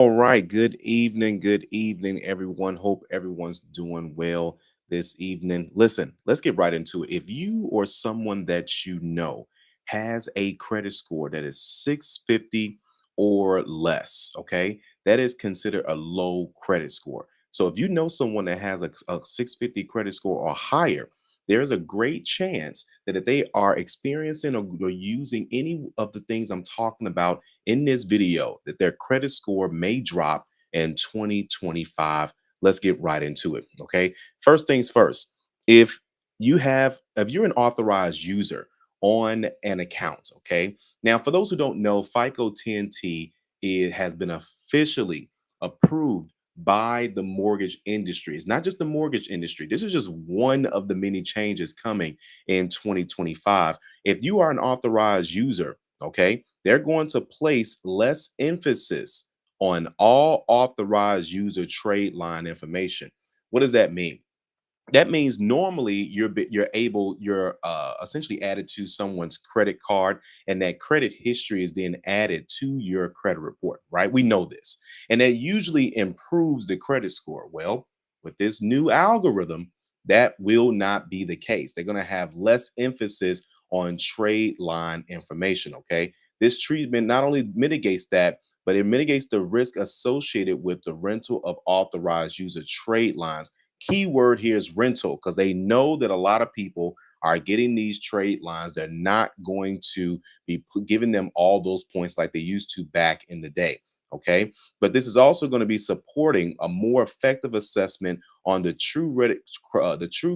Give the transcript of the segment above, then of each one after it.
All right, good evening, everyone. Hope everyone's doing well this evening. Listen, let's get right into it. If you or someone that you know has a credit score that is 650 or less, okay, that is considered a low credit score. So if you know someone that has a 650 credit score or higher, there's a great chance that if they are experiencing or using any of the things I'm talking about in this video, that their credit score may drop in 2025. Let's get right into it. Okay. First things first, if if you're an authorized user on an account, okay. Now, for those who don't know, FICO 10T, it has been officially approved by the mortgage industry. It's not just the mortgage industry. This is just one of the many changes coming in 2025. If you are an authorized user, okay, they're going to place less emphasis on all authorized user trade line information. What does that mean? That means normally you're essentially added to someone's credit card, and that credit history is then added to your credit report, right? We know this, and that usually improves the credit score. Well, with this new algorithm, that will not be the case. They're going to have less emphasis on trade line information. Okay, this treatment not only mitigates that, but it mitigates the risk associated with the rental of authorized user trade lines. Key word here is rental, because they know that a lot of people are getting these trade lines. They're not going to be giving them all those points like they used to back in the day. Okay. But this is also going to be supporting a more effective assessment on the true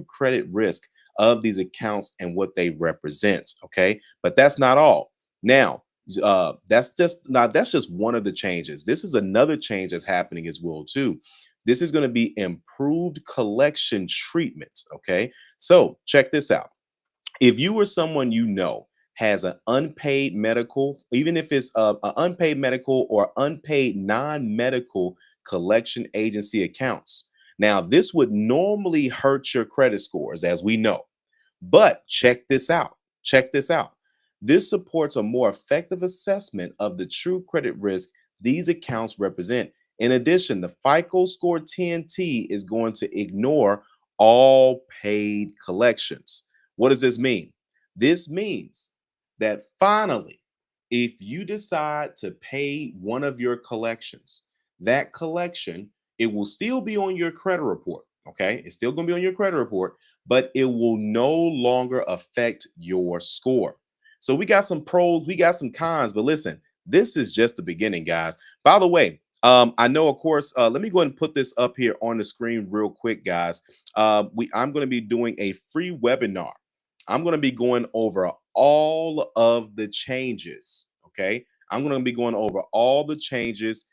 credit risk of these accounts and what they represent. Okay. But that's not all. Now, that's just one of the changes. This is another change that's happening as well too. This is going to be improved collection treatments. Okay. So check this out. If you or someone you know has an unpaid medical, even if it's a unpaid medical or unpaid non-medical collection agency accounts, now this would normally hurt your credit scores, as we know. But check this out. Check this out. This supports a more effective assessment of the true credit risk these accounts represent. In addition, the FICO score 10T is going to ignore all paid collections. What does this mean? This means that finally, if you decide to pay one of your collections, that collection, it will still be on your credit report. Okay. It's still going to be on your credit report, but it will no longer affect your score. So we got some pros, we got some cons, but listen, this is just the beginning, guys. By the way, I know, of course, let me go ahead and put this up here on the screen real quick, guys. I'm going to be doing a free webinar. I'm going to be going over all of the changes. Okay. I'm going to be going over all the changes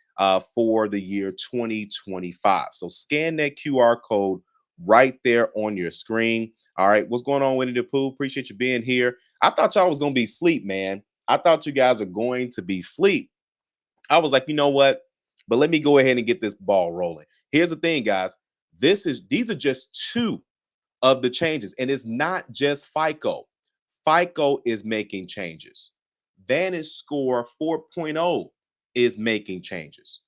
for the year 2025. So scan that QR code right there on your screen. All right. What's going on, Winnie the Pooh? Appreciate you being here. I thought y'all was going to be asleep, man. I thought you guys were going to be asleep. I was like, you know what? But let me go ahead and get this ball rolling. Here's the thing, guys. These are just two of the changes, and it's not just FICO. FICO is making changes. Vantage Score 4.0 is making changes.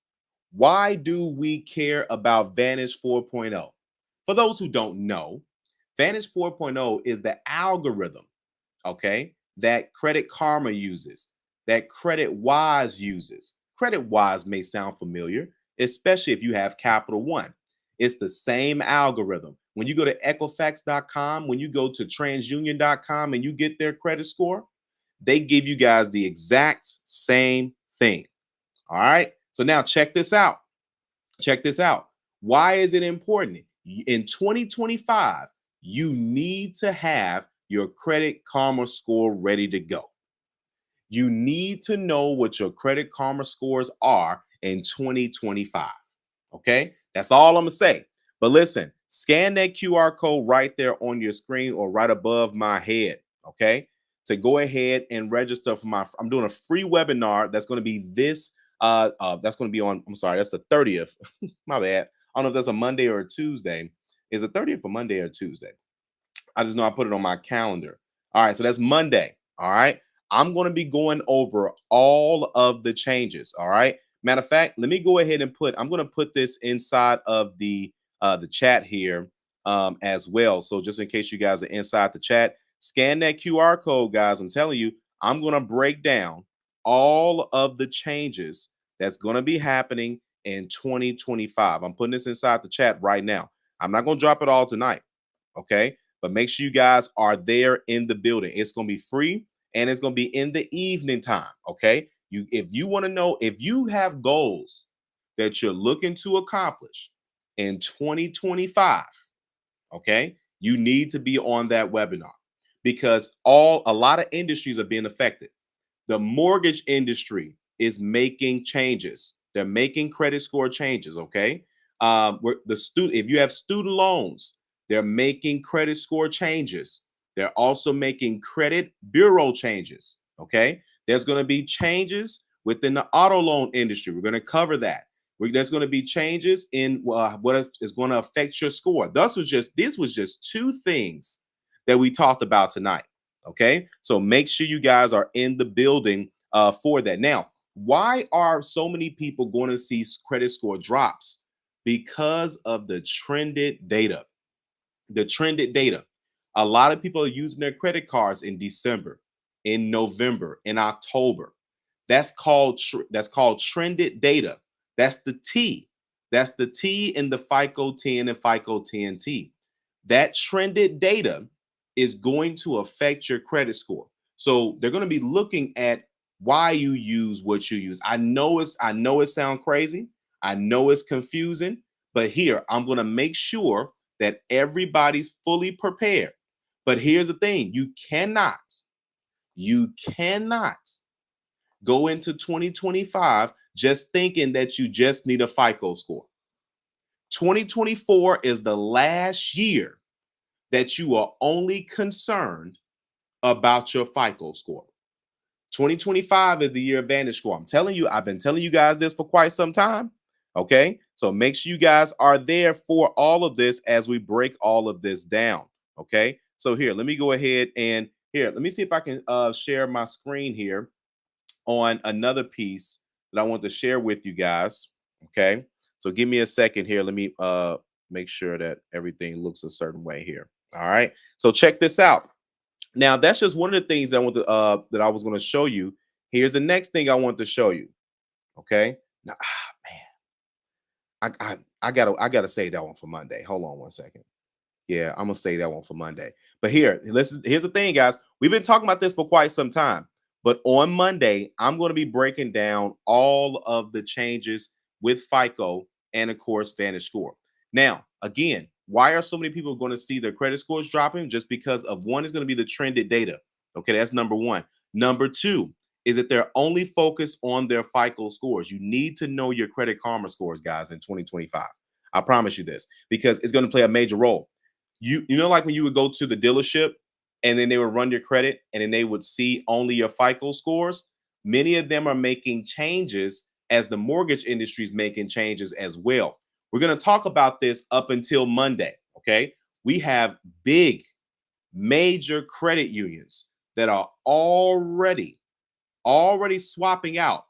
Why do we care about Vantage 4.0? For those who don't know, Vantage 4.0 is the algorithm, okay, that Credit Karma uses, that Credit Wise uses. Credit Wise may sound familiar, especially if you have Capital One. It's the same algorithm. When you go to Equifax.com, when you go to TransUnion.com and you get their credit score, they give you guys the exact same thing. All right. So now check this out. Check this out. Why is it important? In 2025, you need to have your Credit Karma score ready to go. You need to know what your Credit Karma scores are in 2025. Okay? That's all I'm going to say. But listen, scan that QR code right there on your screen or right above my head. Okay? To go ahead and register for I'm doing a free webinar that's going to be that's going to be on, I'm sorry, that's the 30th. My bad. I don't know if that's a Monday or a Tuesday. Is it 30th a Monday or Tuesday? I just know I put it on my calendar. All right, so that's Monday. All right. I'm going to be going over all of the changes. All right. Matter of fact, let me go ahead and I'm going to put this inside of the chat here as well. So just in case you guys are inside the chat, scan that QR code, guys. I'm telling you, I'm going to break down all of the changes that's going to be happening in 2025. I'm putting this inside the chat right now. I'm not going to drop it all tonight. Okay. But make sure you guys are there in the building. It's going to be free and it's going to be in the evening time. Okay. If you want to know, if you have goals that you're looking to accomplish in 2025, okay, you need to be on that webinar because a lot of industries are being affected. The mortgage industry is making changes. They're making credit score changes. Okay, if you have student loans, they're making credit score changes. They're also making credit bureau changes. Okay, there's going to be changes within the auto loan industry. We're going to cover that. There's going to be changes in what is going to affect your score. This was just two things that we talked about tonight. Okay, so make sure you guys are in the building for that. Now, why are so many people going to see credit score drops? Because of the trended data. The trended data. A lot of people are using their credit cards in December, in November, in October. That's called trended data. That's the T. That's the T in the FICO 10 and FICO 10T. That trended data is going to affect your credit score. So they're going to be looking at why you use what you use. I know it sounds crazy. I know it's confusing, but here I'm going to make sure that everybody's fully prepared. But here's the thing, you cannot go into 2025 just thinking that you just need a FICO score. 2024 is the last year that you are only concerned about your FICO score. 2025 is the year of Vantage Score. I'm telling you, I've been telling you guys this for quite some time. Okay. So make sure you guys are there for all of this as we break all of this down. Okay. So here, let me go ahead and let me see if I can share my screen here on another piece that I want to share with you guys. Okay. So give me a second here. Let me make sure that everything looks a certain way here. All right. So check this out. Now, that's just one of the things that I was going to show you. Here's the next thing I want to show you. Okay. Now, man, I gotta save that one for Monday. Hold on one second. Yeah, I'm gonna say that one for Monday. But here's the thing, guys. We've been talking about this for quite some time. But on Monday, I'm going to be breaking down all of the changes with FICO and, of course, Vantage Score. Now, again, why are so many people going to see their credit scores dropping? Just because of one is going to be the trended data. Okay, that's number one. Number two is that they're only focused on their FICO scores. You need to know your Credit Karma scores, guys, in 2025. I promise you this, because it's going to play a major role. You know, like when you would go to the dealership and then they would run your credit and then they would see only your FICO scores. Many of them are making changes as the mortgage industry is making changes as well. We're going to talk about this up until Monday. Okay. We have big, major credit unions that are already swapping out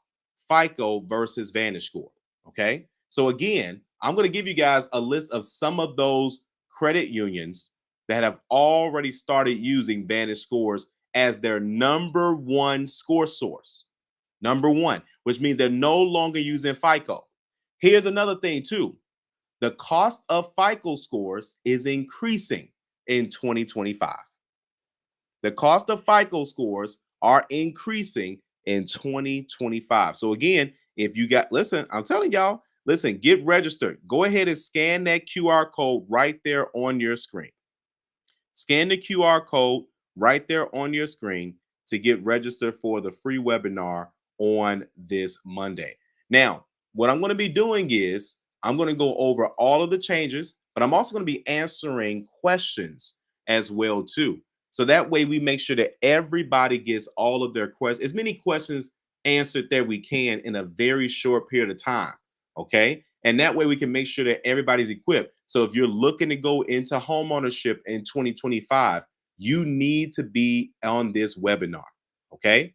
FICO versus Vantage Score. Okay. So again, I'm going to give you guys a list of some of those credit unions that have already started using Vantage Scores as their number one score source. Number one, which means they're no longer using FICO. Here's another thing, too. The cost of FICO scores is increasing in 2025. The cost of FICO scores are increasing in 2025. So again, if you listen, I'm telling y'all, listen, get registered. Go ahead and scan that QR code right there on your screen. Scan the QR code right there on your screen to get registered for the free webinar on this Monday. Now, what I'm going to be doing is I'm going to go over all of the changes, but I'm also going to be answering questions as well too. So that way we make sure that everybody gets all of their questions, as many questions answered that we can in a very short period of time. Okay. And that way we can make sure that everybody's equipped. So if you're looking to go into homeownership in 2025, you need to be on this webinar. Okay.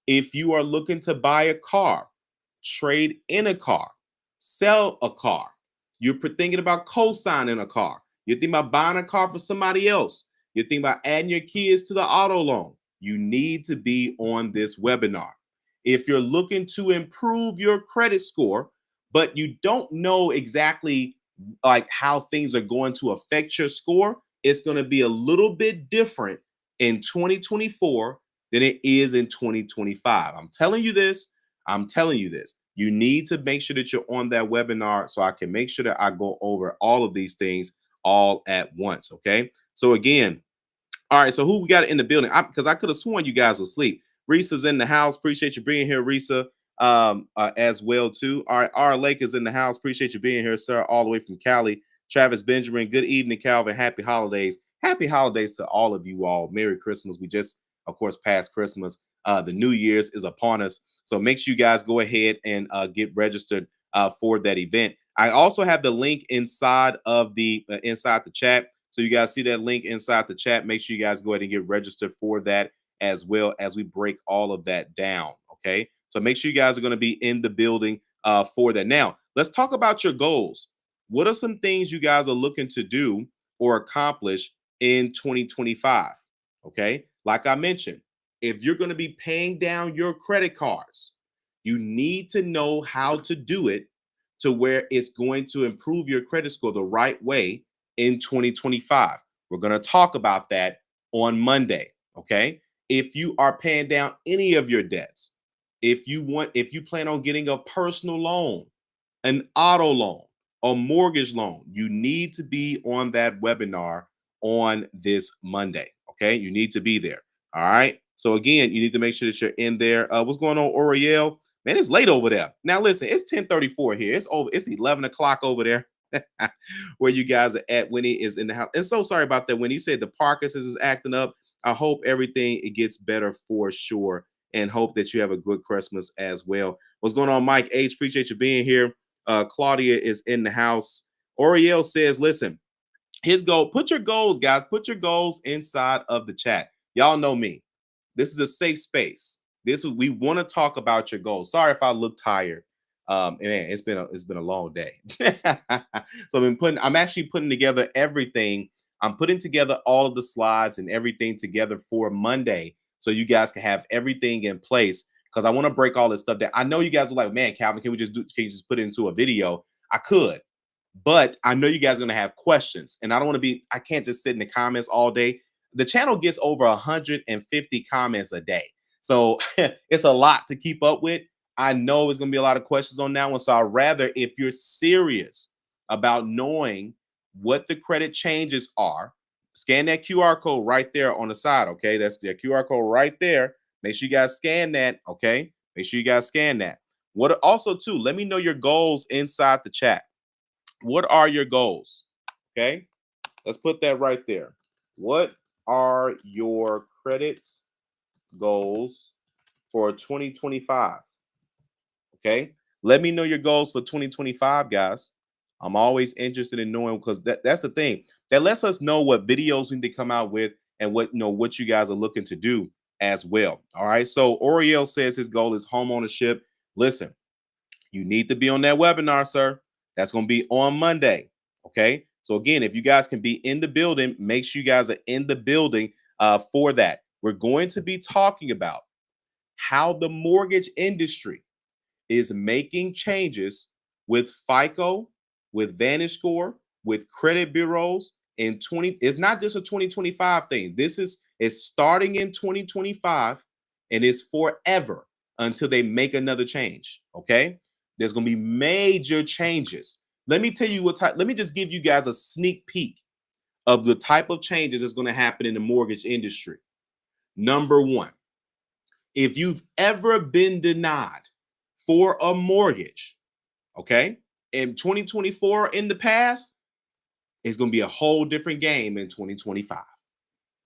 If you are looking to buy a car, trade in a car, sell a car. You're thinking about co-signing a car. You're thinking about buying a car for somebody else. You're thinking about adding your kids to the auto loan. You need to be on this webinar. If you're looking to improve your credit score, but you don't know exactly like how things are going to affect your score, it's going to be a little bit different in 2024 than it is in 2025. I'm telling you this. I'm telling you this. You need to make sure that you're on that webinar so I can make sure that I go over all of these things all at once. Okay. So again, all right, so who we got in the building? Because I could have sworn you guys were asleep. Risa's in the house. Appreciate you being here, Risa, as well too. All right, R Lake is in the house. Appreciate you being here, sir, all the way from Cali. Travis Benjamin, good evening, Calvin. Happy holidays. Happy holidays to all of you all. Merry Christmas. We just, of course, passed Christmas. The New Year's is upon us. So make sure you guys go ahead and get registered for that event. I also have the link inside of the inside the chat. So you guys see that link inside the chat. Make sure you guys go ahead and get registered for that as well as we break all of that down. Okay. So make sure you guys are going to be in the building for that. Now, let's talk about your goals. What are some things you guys are looking to do or accomplish in 2025? Okay. Like I mentioned, if you're going to be paying down your credit cards, you need to know how to do it to where it's going to improve your credit score the right way in 2025. We're going to talk about that on Monday. Okay. If you are paying down any of your debts, if you plan on getting a personal loan, an auto loan, a mortgage loan, you need to be on that webinar on this Monday. Okay. You need to be there. All right. So again, you need to make sure that you're in there. What's going on, Oriel? Man, it's late over there. Now listen, it's 10:34 here. It's over. It's 11 o'clock over there. Where you guys are at. Winnie is in the house. And so sorry about that. When he said the Parkinson's is acting up, I hope everything it gets better for sure, and hope that you have a good Christmas as well. What's going on, Mike H? Appreciate you being here. Claudia is in the house. Oriel says, listen, his goal, put your goals, guys, put your goals inside of the chat. Y'all know me. This is a safe space. We want to talk about your goals. Sorry if I look tired. Man, it's been a long day. So I'm actually putting together everything. I'm putting together all of the slides and everything together for Monday, so you guys can have everything in place. Because I want to break all this stuff down. I know you guys are like, man, Calvin, can you just put it into a video? I could, but I know you guys are going to have questions, and I can't just sit in the comments all day. The channel gets over 150 comments a day. So it's a lot to keep up with. I know it's going to be a lot of questions on that one. So I'd rather, if you're serious about knowing what the credit changes are, scan that QR code right there on the side. Okay. That's the QR code right there. Make sure you guys scan that. Okay. Make sure you guys scan that. What also, too, let me know your goals inside the chat. What are your goals? Okay. Let's put that right there. What are your credit goals for 2025? Okay. Let me know your goals for 2025, guys. I'm always interested in knowing, because that's the thing that lets us know what videos we need to come out with and what you guys are looking to do as well. All right. So Oriel says his goal is home ownership. Listen, you need to be on that webinar, sir. That's going to be on Monday. Okay. So again, if you guys can be in the building, make sure you guys are in the building for that. We're going to be talking about how the mortgage industry is making changes with FICO, with VantageScore, with credit bureaus in 20. It's not just a 2025 thing. It's starting in 2025 and it's forever until they make another change. Okay. There's going to be major changes. Let me tell you let me just give you guys a sneak peek of the type of changes that's going to happen in the mortgage industry. Number one, if you've ever been denied for a mortgage, okay, in 2024 in the past, it's going to be a whole different game in 2025.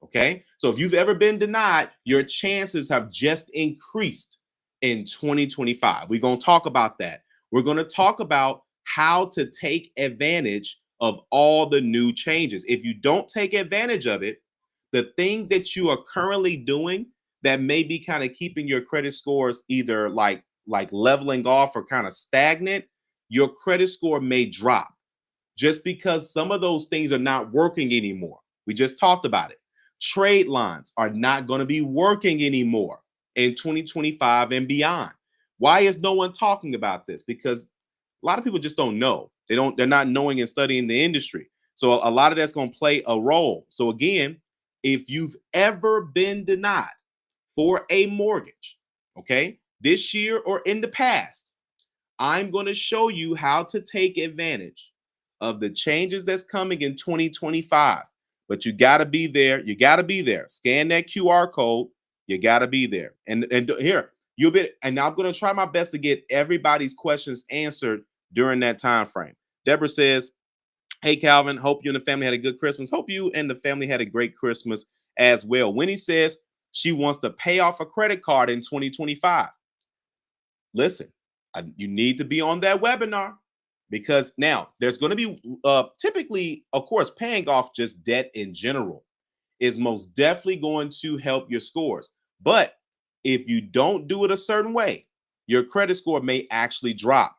Okay. So if you've ever been denied, your chances have just increased in 2025. We're going to talk about that. We're going to talk about how to take advantage of all the new changes. If you don't take advantage of it, the things that you are currently doing that may be kind of keeping your credit scores either like like leveling off or kind of stagnant, your credit score may drop just because some of those things are not working anymore. We just talked about it. Trade lines are not going to be working anymore in 2025 and beyond. Why is no one talking about this? Because a lot of people just don't know. They're not knowing and studying the industry. So a lot of that's going to play a role. So again, if you've ever been denied for a mortgage, okay, this year or in the past, I'm going to show you how to take advantage of the changes that's coming in 2025. But you got to be there. You got to be there. Scan that QR code. You got to be there. And here, you'll be, and I'm going to try my best to get everybody's questions answered during that time frame. Deborah says, "Hey Calvin, hope you and the family had a good Christmas. Hope you and the family had a great Christmas as well." Winnie says she wants to pay off a credit card in 2025. Listen, you need to be on that webinar, because now there's going to be typically, of course, paying off just debt in general is most definitely going to help your scores. But if you don't do it a certain way, your credit score may actually drop.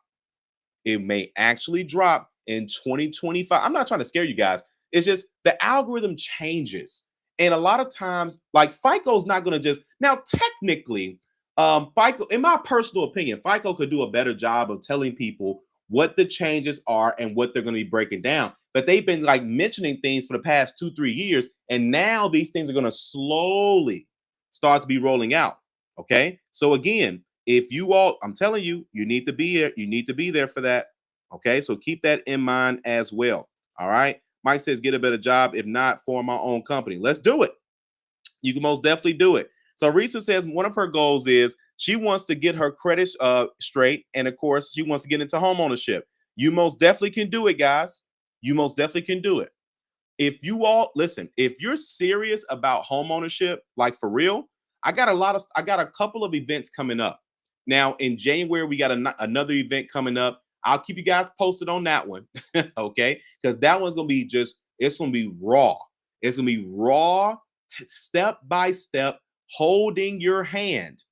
It may actually drop in 2025. I'm not trying to scare you guys. It's just the algorithm changes. And a lot of times, like FICO's not going to just now, technically, FICO, in my personal opinion, FICO could do a better job of telling people what the changes are and what they're going to be breaking down. But they've been like mentioning things for the past 2, 3 years. And now these things are going to slowly start to be rolling out. Okay. So again, if you all, I'm telling you, you need to be here. You need to be there for that. Okay. So keep that in mind as well. All right. Mike says, get a better job. If not, form my own company. Let's do it. You can most definitely do it. So Risa says one of her goals is she wants to get her credit straight. And of course, she wants to get into home ownership. You most definitely can do it, guys. You most definitely can do it. If you all listen, if you're serious about home ownership, like for real, I got a couple of events coming up. Now in January, we got another event coming up. I'll keep you guys posted on that one. Okay, because that one's gonna be it's gonna be raw. It's gonna be raw, step by step, holding your hand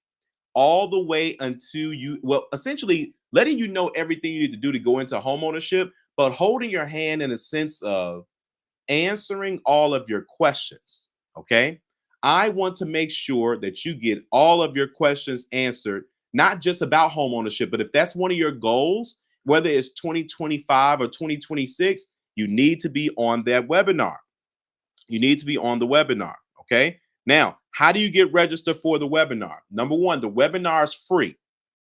all the way until you, well, essentially letting you know everything you need to do to go into home ownership, but holding your hand in a sense of answering all of your questions. Okay. I want to make sure that you get all of your questions answered, not just about home ownership, but if that's one of your goals, whether it's 2025 or 2026, you need to be on that webinar. You need to be on the webinar. Okay. Now, how do you get registered for the webinar? Number one, the webinar is free.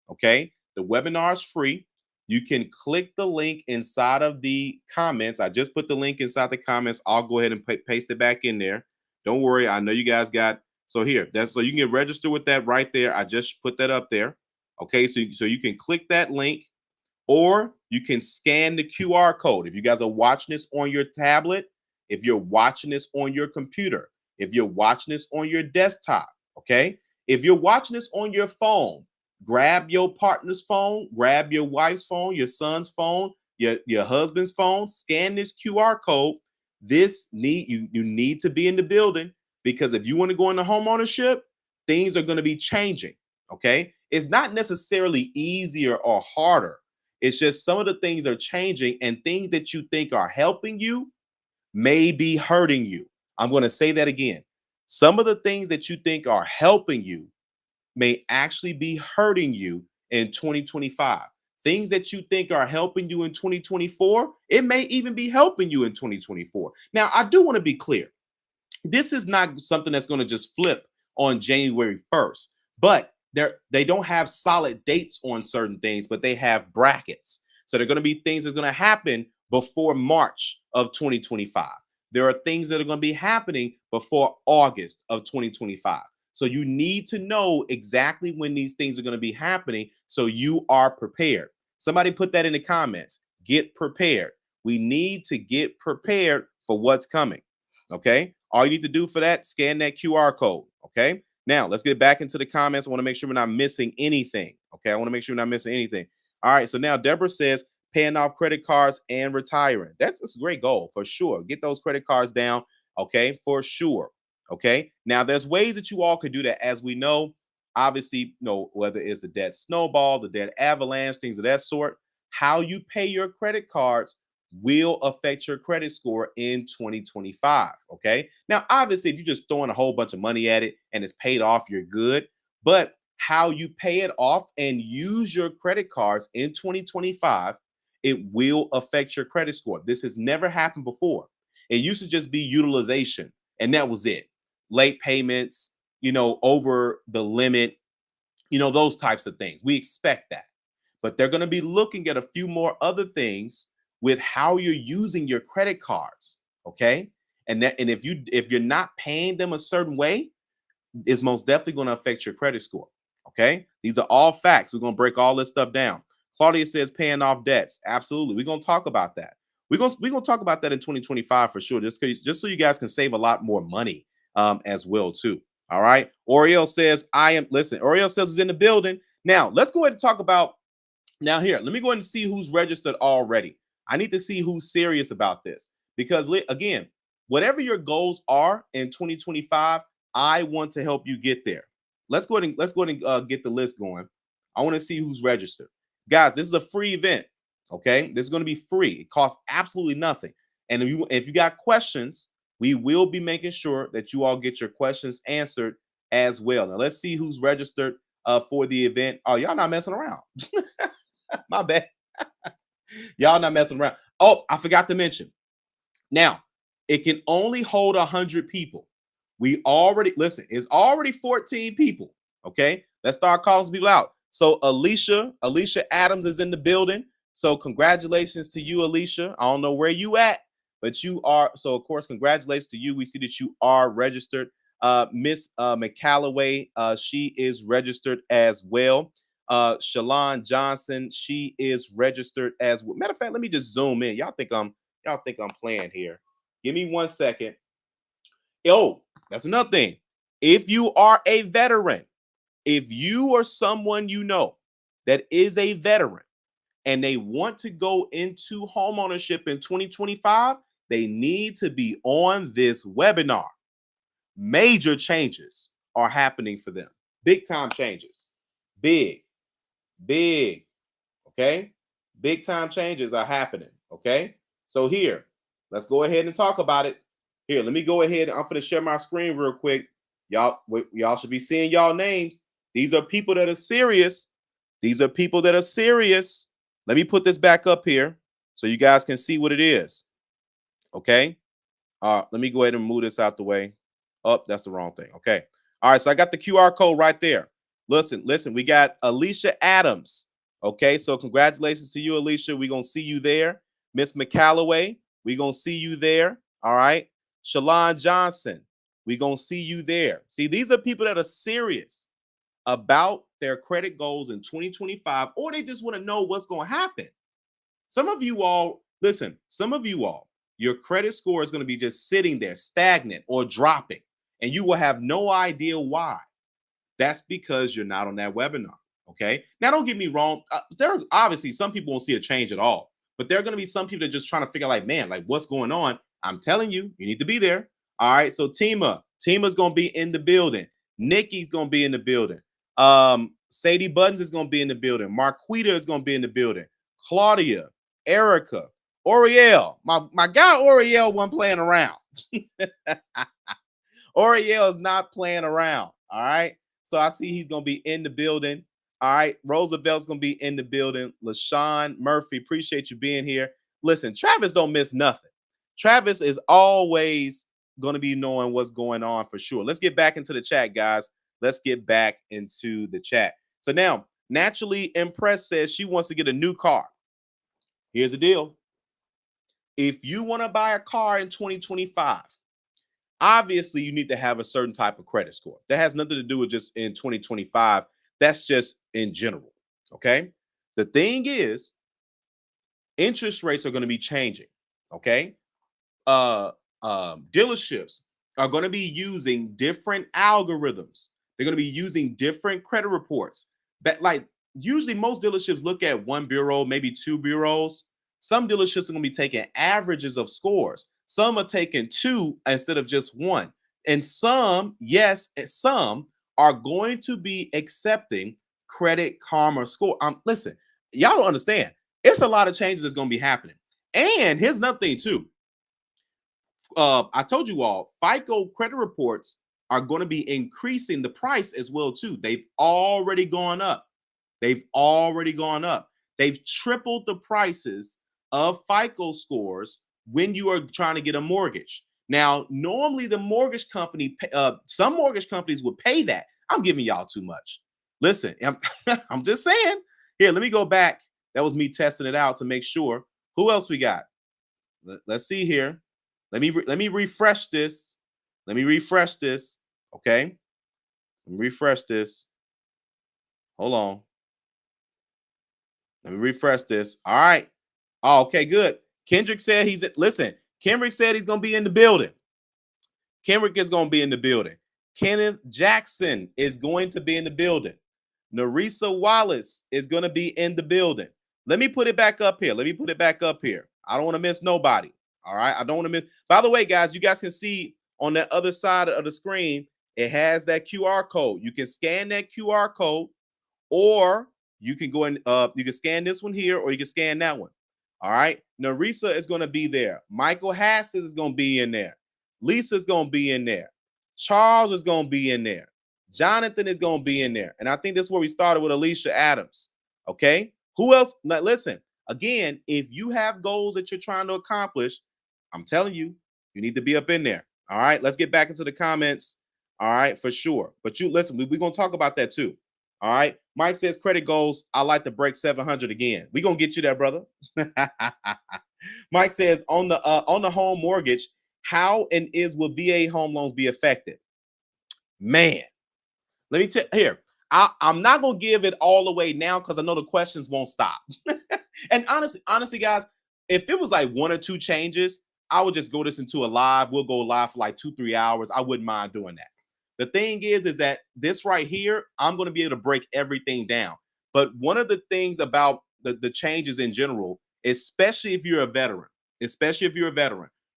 Okay. The webinar is free. You can click the link inside of the comments. I just put the link inside the comments. I'll go ahead and paste it back in there. Don't worry. I know you guys got, so here, that's so you can get registered with that right there. I just put that up there. Okay. So you can click that link, or you can scan the QR code. If you guys are watching this on your tablet, if you're watching this on your computer, if you're watching this on your desktop, okay? If you're watching this on your phone, grab your partner's phone, grab your wife's phone, your son's phone, your husband's phone, scan this QR code. You need to be in the building, because if you want to go into home ownership, things are going to be changing, okay? It's not necessarily easier or harder. It's just some of the things are changing, and things that you think are helping you may be hurting you. I'm going to say that again. Some of the things that you think are helping you may actually be hurting you in 2025. Things that you think are helping you in 2024, it may even be helping you in 2024. Now, I do want to be clear. This is not something that's going to just flip on January 1st, but they don't have solid dates on certain things, but they have brackets. So they're going to be things that are going to happen before March of 2025. There are things that are going to be happening before August of 2025. So you need to know exactly when these things are going to be happening so you are prepared. Somebody put that in the comments. Get prepared. We need to get prepared for what's coming. Okay. All you need to do for that, scan that QR code. Okay. Now let's get back into the comments. I want to make sure we're not missing anything. Okay. I want to make sure we're not missing anything. All right. So now Deborah says paying off credit cards and retiring. That's a great goal for sure. Get those credit cards down. Okay. For sure. Okay. Now there's ways that you all could do that. As we know, Obviously, whether it's the debt snowball, the debt avalanche, things of that sort, how you pay your credit cards will affect your credit score in 2025. Okay. Now, obviously, if you're just throwing a whole bunch of money at it and it's paid off, you're good. But how you pay it off and use your credit cards in 2025, it will affect your credit score. This has never happened before. It used to just be utilization, and that was it. Late payments, over the limit, those types of things. We expect that. But they're going to be looking at a few more other things with how you're using your credit cards, okay? And if you're not paying them a certain way, is most definitely going to affect your credit score. Okay. These are all facts. We're going to break all this stuff down. Claudia says paying off debts. Absolutely. We're going to talk about that. We're going to talk about that in 2025 for sure. Just so you guys can save a lot more money as well, too. All right. Oriel says, Oriel says is in the building. Now, let's go ahead and talk about now here. Let me go ahead and see who's registered already. I need to see who's serious about this because again, whatever your goals are in 2025, I want to help you get there. Let's go ahead and get the list going. I want to see who's registered. Guys, this is a free event. Okay, this is going to be free. It costs absolutely nothing. And if you got questions, we will be making sure that you all get your questions answered as well. Now let's see who's registered for the event. Oh, y'all not messing around. My bad. Y'all not messing around. Oh, I forgot to mention. Now, it can only hold 100 people. It's already 14 people. Okay, let's start calling some people out. So Alicia Adams is in the building. So congratulations to you, Alicia. I don't know where you at, but you are. So of course, congratulations to you. We see that you are registered. Miss McCalloway, she is registered as well. Shalon Johnson, she is registered as well. Matter of fact, let me just zoom in. Y'all think I'm playing here. Give me 1 second. Oh, that's another thing. If you are a veteran, if you are someone that is a veteran and they want to go into homeownership in 2025, they need to be on this webinar. Major changes are happening for them. Big time changes. Big. Okay? Big time changes are happening. Okay? So here, let's go ahead and talk about it. Here, let me go ahead. I'm going to share my screen real quick. Y'all should be seeing y'all names. These are people that are serious. Let me put this back up here so you guys can see what it is. Okay. Let me go ahead and move this out the way. Oh, that's the wrong thing. Okay. All right. So I got the QR code right there. Listen, we got Alicia Adams. Okay. So congratulations to you, Alicia. We're going to see you there. Miss McCalloway, we're going to see you there. All right. Shalon Johnson, we're going to see you there. See, these are people that are serious about their credit goals in 2025, or they just want to know what's going to happen. Some of you all, your credit score is going to be just sitting there stagnant or dropping, and you will have no idea why. That's because you're not on that webinar. Okay. Now, don't get me wrong. There are obviously some people won't see a change at all, but there are going to be some people that are just trying to figure out, what's going on? I'm telling you, you need to be there. All right. So Tima's going to be in the building. Nikki's going to be in the building. Sadie Buttons is going to be in the building. Marquita is going to be in the building. Claudia, Erica, Oriel. My guy Oriel wasn't playing around. Oriel is not playing around. All right. So I see he's going to be in the building. All right. Roosevelt's going to be in the building. LaShawn Murphy, appreciate you being here. Listen, Travis don't miss nothing. Travis is always going to be knowing what's going on for sure. Let's get back into the chat, guys. Let's get back into the chat. So now, Naturally Impressed says she wants to get a new car. Here's the deal. If you want to buy a car in 2025, obviously you need to have a certain type of credit score. That has nothing to do with just in 2025. That's just in general. Okay. The thing is, interest rates are going to be changing. Okay. Dealerships are going to be using different algorithms. They're going to be using different credit reports. But usually most dealerships look at one bureau, maybe two bureaus. Some dealerships are going to be taking averages of scores. Some are taking two instead of just one. And some are going to be accepting Credit Karma score. Listen, y'all don't understand. It's a lot of changes that's going to be happening. And here's another thing too. I told you all, FICO credit reports are going to be increasing the price as well too. They've already gone up. They've already gone up. They've tripled the prices of FICO scores when you are trying to get a mortgage. Now, normally the mortgage company, some mortgage companies would pay that. I'm giving y'all too much. Listen, I'm just saying. Here, let me go back. That was me testing it out to make sure. Who else we got? Let's see here. Let me refresh this. Let me refresh this. Okay. Let me refresh this. Hold on. Let me refresh this. All right. Oh, okay, good. Kendrick said listen, Kendrick said he's gonna be in the building. Kendrick is gonna be in the building. Kenneth Jackson is going to be in the building. Narisa Wallace is gonna be in the building. Let me put it back up here. Let me put it back up here. I don't want to miss nobody. All right. I don't want to miss. By the way, guys, you guys can see on that other side of the screen, it has that QR code. You can scan that QR code, or you can go and you can scan this one here, or you can scan that one. All right. Narisa is going to be there. Michael Hassett is going to be in there. Lisa's going to be in there. Charles is going to be in there. Jonathan is going to be in there. And I think this is where we started with Alicia Adams. Okay. Who else? Now, listen, again, if you have goals that you're trying to accomplish, I'm telling you, you need to be up in there. All right. Let's get back into the comments. All right. For sure. But you listen, we're going to talk about that too. All right. Mike says credit goals. I like to break 700 again. We're going to get you there, brother. Mike says on the home mortgage, how and is will VA home loans be affected? Man, let me tell here. I'm not going to give it all away now because I know the questions won't stop. And honestly, guys, if it was like one or two changes, I would just go this into a live. We'll go live for like 2-3 hours. I wouldn't mind doing that. The thing is that this right here, I'm going to be able to break everything down. But one of the things about the changes in general, especially if you're a veteran,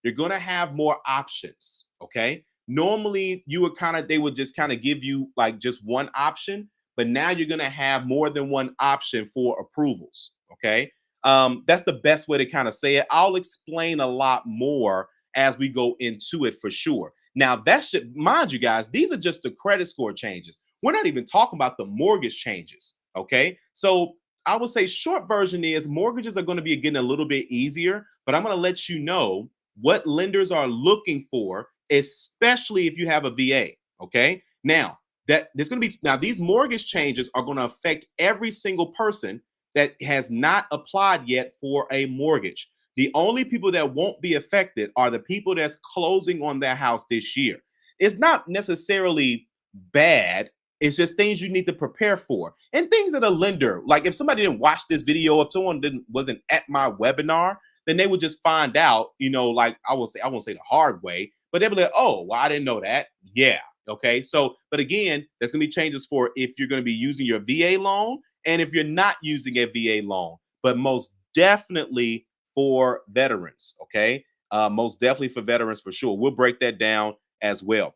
you're going to have more options. Okay. Normally they would just kind of give you like just one option, but now you're going to have more than one option for approvals. Okay. That's the best way to kind of say it. I'll explain a lot more as we go into it for sure. Now, that's just, mind you guys, these are just the credit score changes. We're not even talking about the mortgage changes. Okay. So I would say short version is mortgages are going to be getting a little bit easier, but I'm going to let you know what lenders are looking for, especially if you have a VA. Okay. Now, these mortgage changes are going to affect every single person that has not applied yet for a mortgage. The only people that won't be affected are the people that's closing on their house this year. It's not necessarily bad. It's just things you need to prepare for, and things that a lender, like if somebody didn't watch this video, if someone wasn't at my webinar, then they would just find out, like I won't say the hard way, but they'll be like, oh, well, I didn't know that. Yeah. Okay. So, but again, there's going to be changes for if you're going to be using your VA loan and if you're not using a VA loan, but most definitely for veterans. Okay. Most definitely for veterans for sure. We'll break that down as well.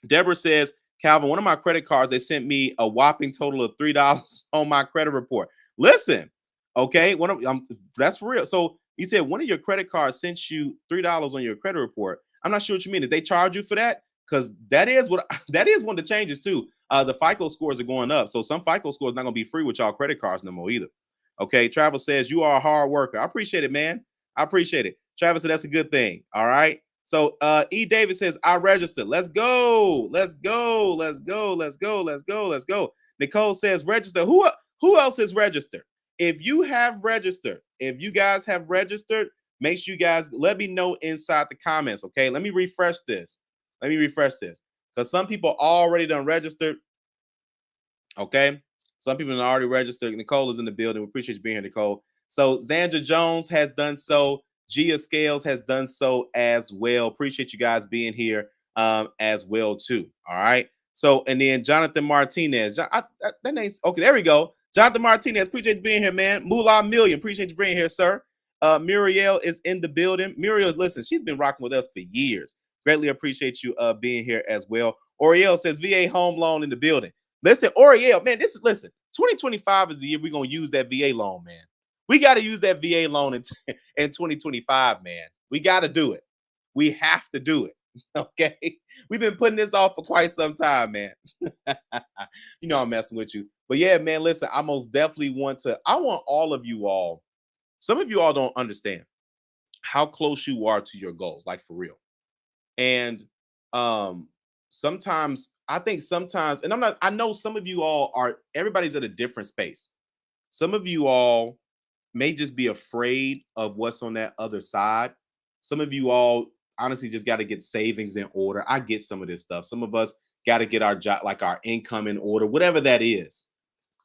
Deborah says, Calvin, one of my credit cards, they sent me a whopping total of $3 on my credit report. Listen, okay, that's for real. So you said one of your credit cards sent you $3 on your credit report. I'm not sure what you mean. Did they charge you for that? Because that is one of the changes too. The FICO scores are going up. So some FICO scores not going to be free with y'all credit cards no more either. Okay, Travis says, you are a hard worker. I appreciate it, man. I appreciate it. Travis said, that's a good thing. All right. So E. David says, I registered. Let's go. Let's go. Let's go. Let's go. Let's go. Let's go. Nicole says, register. Who else is registered? If you have registered, if you guys have registered, make sure you guys let me know inside the comments. Okay. Let me refresh this. Because some people already done registered. Okay. Some people have already registered. Nicole is in the building. We appreciate you being here, Nicole. So Zandra Jones has done so. Gia Scales has done so as well. Appreciate you guys being here as well too. All right. So, and then Jonathan Martinez. That name's okay. There we go. Jonathan Martinez. Appreciate you being here, man. Moolah Million. Appreciate you being here, sir. Muriel is in the building. Muriel, listen, she's been rocking with us for years. Greatly appreciate you being here as well. Oriel says VA home loan in the building. Listen, Oriel, man, listen. 2025 is the year we're gonna use that VA loan, man. We got to use that VA loan in 2025, man. We got to do it. We have to do it. Okay. We've been putting this off for quite some time, man. I'm messing with you. But yeah, man, listen, I most definitely I want all of you all, some of you all don't understand how close you are to your goals, like for real. And um sometimes I think sometimes, and I know some of you all everybody's at a different space. Some of you all may just be afraid of what's on that other side. Some of you all honestly just got to get savings in order. I get some of this stuff. Some of us got to get our job, like our income in order, whatever that is.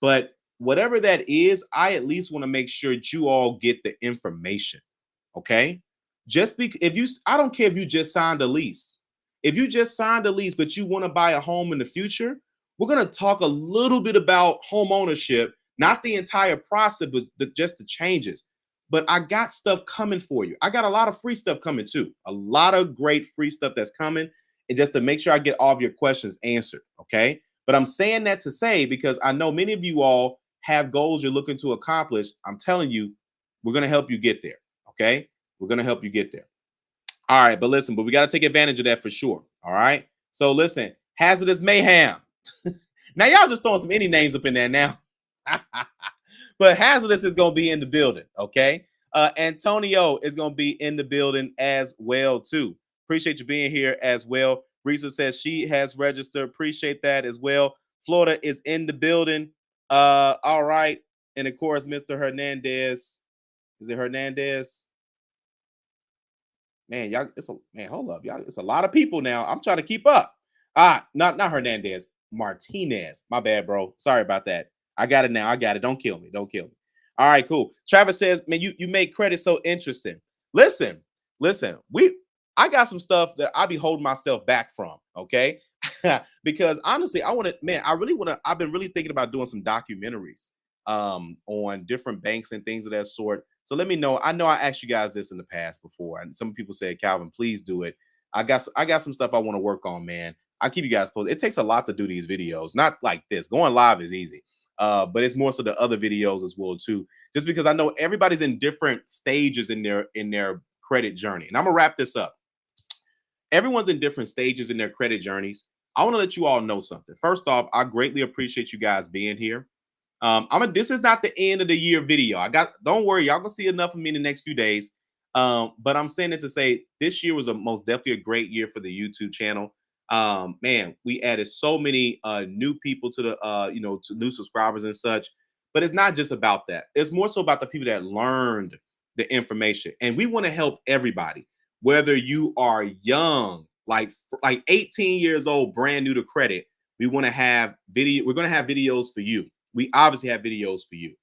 But whatever that is, I at least want to make sure that you all get the information. Okay. If you, I don't care if you just signed a lease. If you just signed a lease, but you want to buy a home in the future, we're going to talk a little bit about home ownership, not the entire process, but just the changes. But I got stuff coming for you. I got a lot of free stuff coming too. A lot of great free stuff that's coming. And just to make sure I get all of your questions answered. Okay. But I'm saying that to say, because I know many of you all have goals you're looking to accomplish. I'm telling you, we're going to help you get there. Okay. We're going to help you get there. All right. But listen, we got to take advantage of that for sure. All right. So listen, hazardous mayhem. Now, y'all just throwing some any names up in there now. But hazardous is going to be in the building. Okay. Antonio is going to be in the building as well, too. Appreciate you being here as well. Risa says she has registered. Appreciate that as well. Florida is in the building. All right. And of course, Mr. Hernandez. Is it Hernandez? Man, y'all, hold up. Y'all, it's a lot of people now. I'm trying to keep up. Not Hernandez. Martinez. My bad, bro. Sorry about that. I got it now. I got it. Don't kill me. Don't kill me. All right, cool. Travis says, man, you make credit so interesting. Listen. I got some stuff that I be holding myself back from, okay? Because honestly, I've been really thinking about doing some documentaries on different banks and things of that sort. So let me know. I know I asked you guys this in the past before, and some people said, Calvin, please do it. I got some stuff I want to work on, man. I'll keep you guys posted. It takes a lot to do these videos. Not like this. Going live is easy. But it's more so the other videos as well, too. Just because I know everybody's in different stages in their credit journey. And I'm gonna wrap this up. Everyone's in different stages in their credit journeys. I want to let you all know something. First off, I greatly appreciate you guys being here. This is not the end of the year video. Don't worry, y'all gonna see enough of me in the next few days. But I'm saying it to say this year was most definitely a great year for the YouTube channel. Man, we added so many new people to the to new subscribers and such. But it's not just about that. It's more so about the people that learned the information. And we want to help everybody, whether you are young, like 18 years old, brand new to credit. We want to have video. We're going to have videos for you. We obviously have videos for you.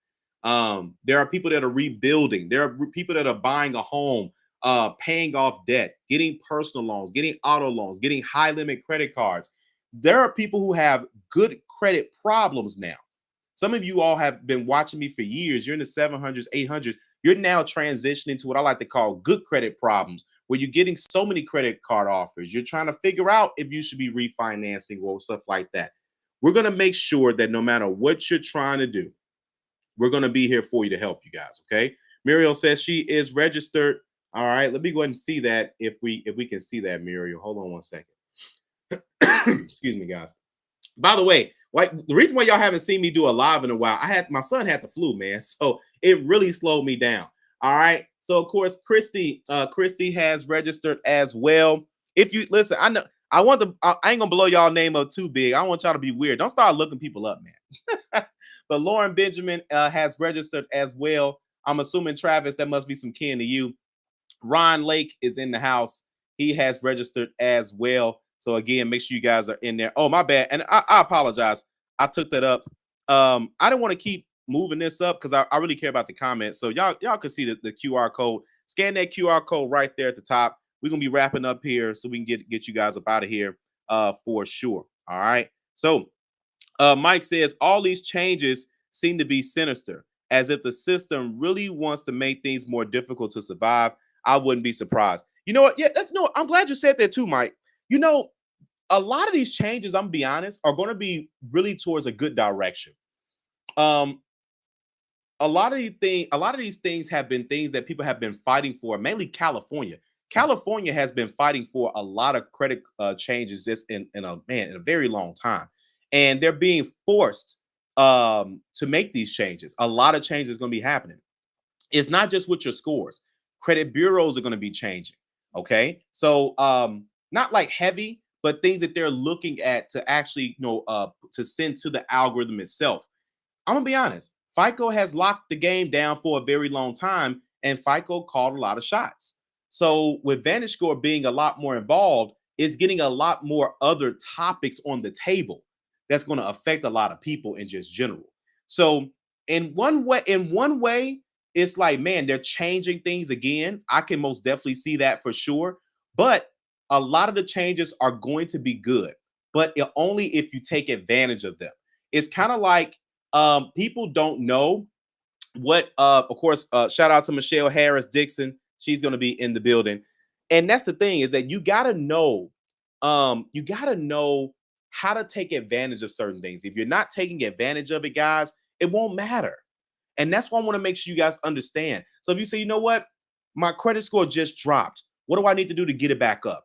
There are people that are rebuilding. There are people that are buying a home, paying off debt, getting personal loans, getting auto loans, getting high limit credit cards. There are people who have good credit problems now. Some of you all have been watching me for years. You're in the 700s, 800s. You're now transitioning to what I like to call good credit problems, where you're getting so many credit card offers. You're trying to figure out if you should be refinancing or stuff like that. We're going to make sure that no matter what you're trying to do, we're going to be here for you to help you guys. Okay. Muriel says she is registered. All right. Let me go ahead and see that if we can see that, Muriel. Hold on one second. Excuse me, guys. By the way, the reason why y'all haven't seen me do a live in a while, my son had the flu, man. So it really slowed me down. All right. So of course, Christy has registered as well. If you listen, I know I ain't gonna blow y'all name up too big. I don't want y'all to be weird. Don't start looking people up, man. But Lauren Benjamin has registered as well. I'm assuming, Travis, that must be some kin to you. Ron Lake is in the house. He has registered as well. So again, make sure you guys are in there. Oh, my bad. And I apologize. I took that up. I didn't want to keep moving this up because I really care about the comments. So y'all can see the QR code. Scan that QR code right there at the top. We're going to be wrapping up here so we can get you guys up out of here for sure. All right. So Mike says all these changes seem to be sinister, as if the system really wants to make things more difficult to survive. I wouldn't be surprised. You know what? Yeah, I'm glad you said that too, Mike. You know, a lot of these changes, I'm gonna be honest, are going to be really towards a good direction. Um, a lot of these things have been things that people have been fighting for, mainly California. California has been fighting for a lot of credit changes just in a very long time, and they're being forced to make these changes. A lot of changes is going to be happening. It's not just with your scores. Credit bureaus are going to be changing. Okay, so not like heavy, but things that they're looking at to actually to send to the algorithm itself. I'm gonna be honest. FICO has locked the game down for a very long time, and FICO called a lot of shots. So with Vantage Score being a lot more involved, it's getting a lot more other topics on the table that's going to affect a lot of people in just general. So in one way, it's like, man, they're changing things again. I can most definitely see that for sure. But a lot of the changes are going to be good, but only if you take advantage of them. It's kind of like people don't know what of course shout out to Michelle Harris Dixon. She's going to be in the building. And that's the thing, is that you got to know how to take advantage of certain things. If you're not taking advantage of it, guys, it won't matter. And that's why I want to make sure you guys understand. So if you say, you know what, my credit score just dropped, what do I need to do to get it back up?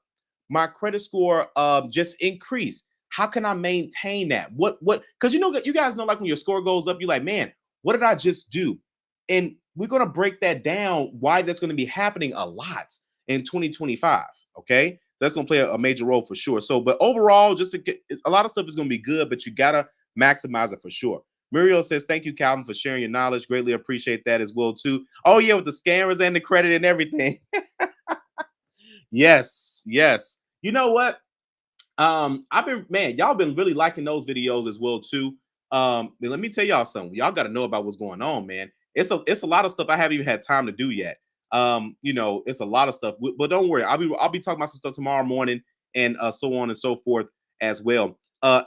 My credit score just increased. How can I maintain that? What? Because you guys know, like when your score goes up, you're like, man, what did I just do? And we're gonna break that down. Why that's going to be happening a lot in 2025. Okay, that's going to play a major role for sure. So, but overall, a lot of stuff is going to be good, but you gotta maximize it for sure. Muriel says, thank you, Calvin, for sharing your knowledge. Greatly appreciate that as well, too. Oh, yeah, with the scammers and the credit and everything. Yes, yes. You know what? I've been, man, y'all been really liking those videos as well too. But let me tell y'all something. Y'all got to know about what's going on, man. It's a lot of stuff I haven't even had time to do yet. It's a lot of stuff. But don't worry, I'll be talking about some stuff tomorrow morning and so on and so forth as well.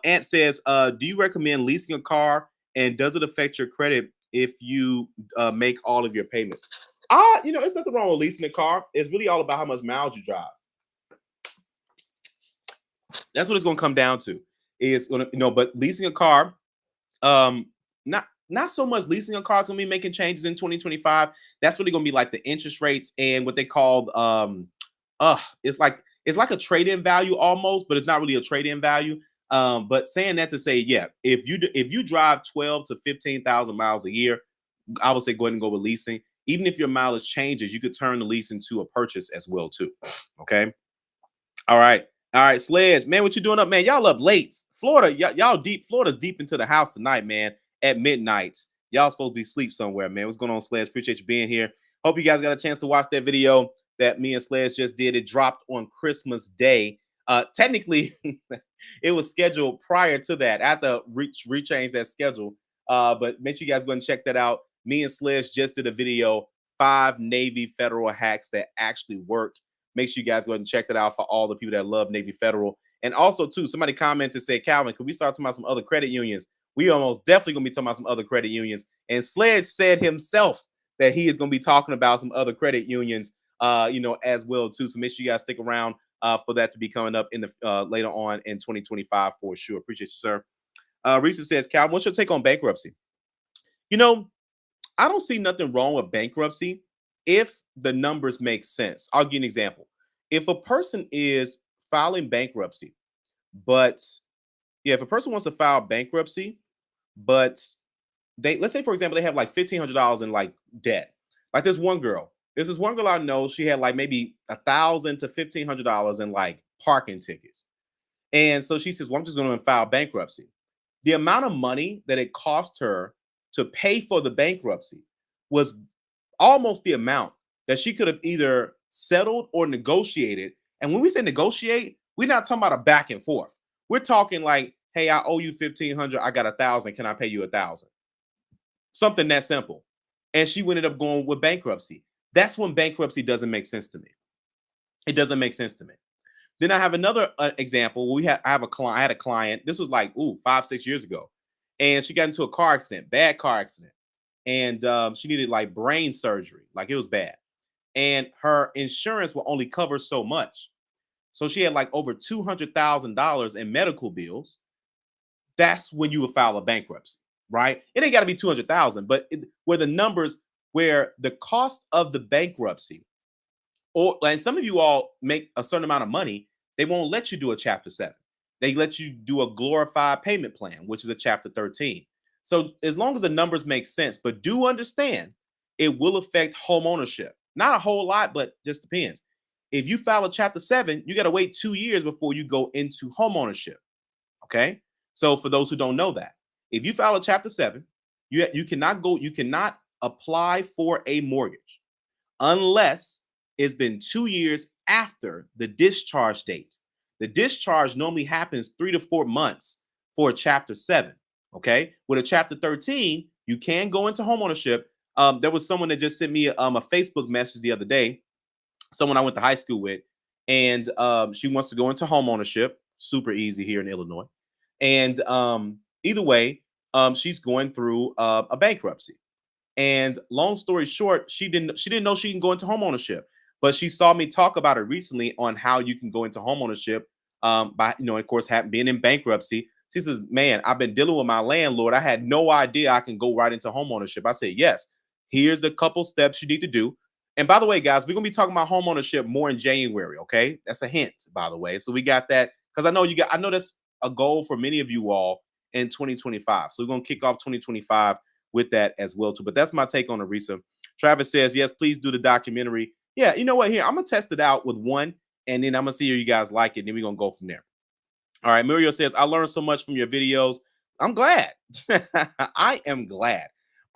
Ant says, do you recommend leasing a car, and does it affect your credit if you make all of your payments? It's nothing wrong with leasing a car. It's really all about how much miles you drive. That's what it's going to come down to. Is going to, but leasing a car, not so much leasing a car is going to be making changes in 2025. That's really going to be like the interest rates and what they call it's like a trade-in value almost, but it's not really a trade-in value. But saying that to say, yeah, if you drive 12 to 15,000 miles a year, I would say go ahead and go with leasing. Even if your mileage changes, you could turn the lease into a purchase as well too. Okay. All right. All right, Sledge, man, what you doing up, man? Y'all up late. Florida, y'all deep. Florida's deep into the house tonight, man, at midnight. Y'all supposed to be asleep somewhere, man. What's going on, Sledge? Appreciate you being here. Hope you guys got a chance to watch that video that me and Sledge just did. It dropped on Christmas Day. Technically, it was scheduled prior to that. I had to rechange that schedule. But make sure you guys go and check that out. Me and Sledge just did a video, 5 Navy Federal hacks that actually work. Make sure you guys go ahead and check that out for all the people that love Navy Federal. And also, too, somebody commented, said, Calvin, could we start talking about some other credit unions? We almost definitely going to be talking about some other credit unions. And Sledge said himself that he is going to be talking about some other credit unions, as well, too. So make sure you guys stick around for that to be coming up in the later on in 2025 for sure. Appreciate you, sir. Risa says, Calvin, what's your take on bankruptcy? You know, I don't see nothing wrong with bankruptcy if the numbers make sense. I'll give you an example. If a person is filing bankruptcy, but yeah, if a person wants to file bankruptcy, but let's say, for example, they have like $1,500 in like debt. Like there's this one girl I know, she had like maybe $1,000 to $1,500 in like parking tickets. And so she says, well, I'm just going to file bankruptcy. The amount of money that it cost her to pay for the bankruptcy was almost the amount that she could have either settled or negotiated. And when we say negotiate, we're not talking about a back and forth. We're talking like, hey, I owe you 1,500. I got 1,000. Can I pay you 1,000? Something that simple. And she ended up going with bankruptcy. That's when bankruptcy doesn't make sense to me. It doesn't make sense to me. Then I have another example. I had a client. This was like 5-6 years ago, and she got into a car accident, bad car accident, and she needed like brain surgery, like it was bad, and her insurance will only cover so much. So she had like over $200,000 in medical bills. That's when you would file a bankruptcy, right? It ain't got to be 200,000, but where the numbers, where the cost of the bankruptcy, or and some of you all make a certain amount of money, they won't let you do a chapter 7. They let you do a glorified payment plan, which is a chapter 13. So as long as the numbers make sense, but do understand it will affect home ownership. Not a whole lot, but just depends. If you file a chapter 7, you got to wait 2 years before you go into home ownership. Okay. So for those who don't know that, if you file a chapter 7, you cannot apply for a mortgage unless it's been 2 years after the discharge date. The discharge normally happens 3 to 4 months for a chapter 7. Okay. With a chapter 13, you can go into homeownership. There was someone that just sent me a Facebook message the other day, someone I went to high school with, and she wants to go into homeownership. Super easy here in Illinois. And either way, she's going through a bankruptcy. And long story short, she didn't know she can go into homeownership, but she saw me talk about it recently on how you can go into homeownership by of course, being in bankruptcy. She says, "Man, I've been dealing with my landlord. I had no idea I can go right into homeownership." I said, "Yes, here's a couple steps you need to do." And by the way, guys, we're gonna be talking about homeownership more in January. Okay, that's a hint, by the way. So we got that because I know that's a goal for many of you all in 2025. So we're gonna kick off 2025 with that as well too. But that's my take on Arisa. Travis says, yes, please do the documentary. Yeah, you know what? Here, I'm gonna test it out with one, and then I'm gonna see if you guys like it, and then we're gonna go from there. All right, Muriel says, I learned so much from your videos. I'm glad. I am glad.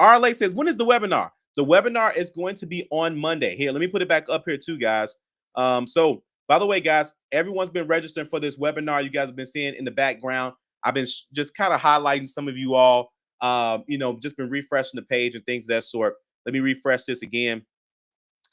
RLA says, when is the webinar? The webinar is going to be on Monday. Here, let me put it back up here too, guys. So by the way, guys, everyone's been registering for this webinar. You guys have been seeing in the background. I've been just kind of highlighting some of you all, just been refreshing the page and things of that sort. Let me refresh this again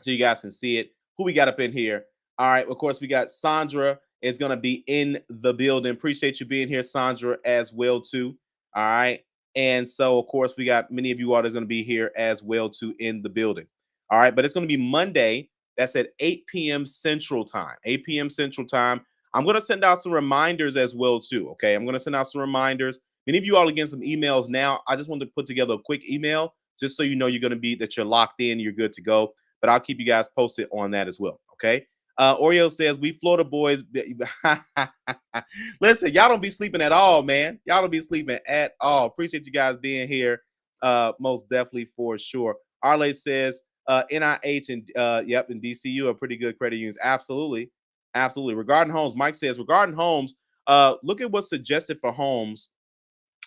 so you guys can see it. Who we got up in here? All right, of course, we got Sandra is going to be in the building. Appreciate you being here, Sandra, as well, too. All right. And so, of course, we got many of you all that's going to be here as well, too, in the building. All right. But it's going to be Monday. That's at 8 p.m. Central Time. 8 p.m. Central Time. I'm going to send out some reminders as well, too. Okay. I'm going to send out some reminders. Many of you all are getting some emails now. I just wanted to put together a quick email just so you know you're going to be that you're locked in, you're good to go. But I'll keep you guys posted on that as well. Okay. Oreo says, we Florida boys. Listen, y'all don't be sleeping at all, man. Y'all don't be sleeping at all. Appreciate you guys being here. Most definitely for sure. Arley says, NIH and and DCU are pretty good credit unions. Absolutely. Absolutely. Regarding homes, Mike says, regarding homes, look at what's suggested for homes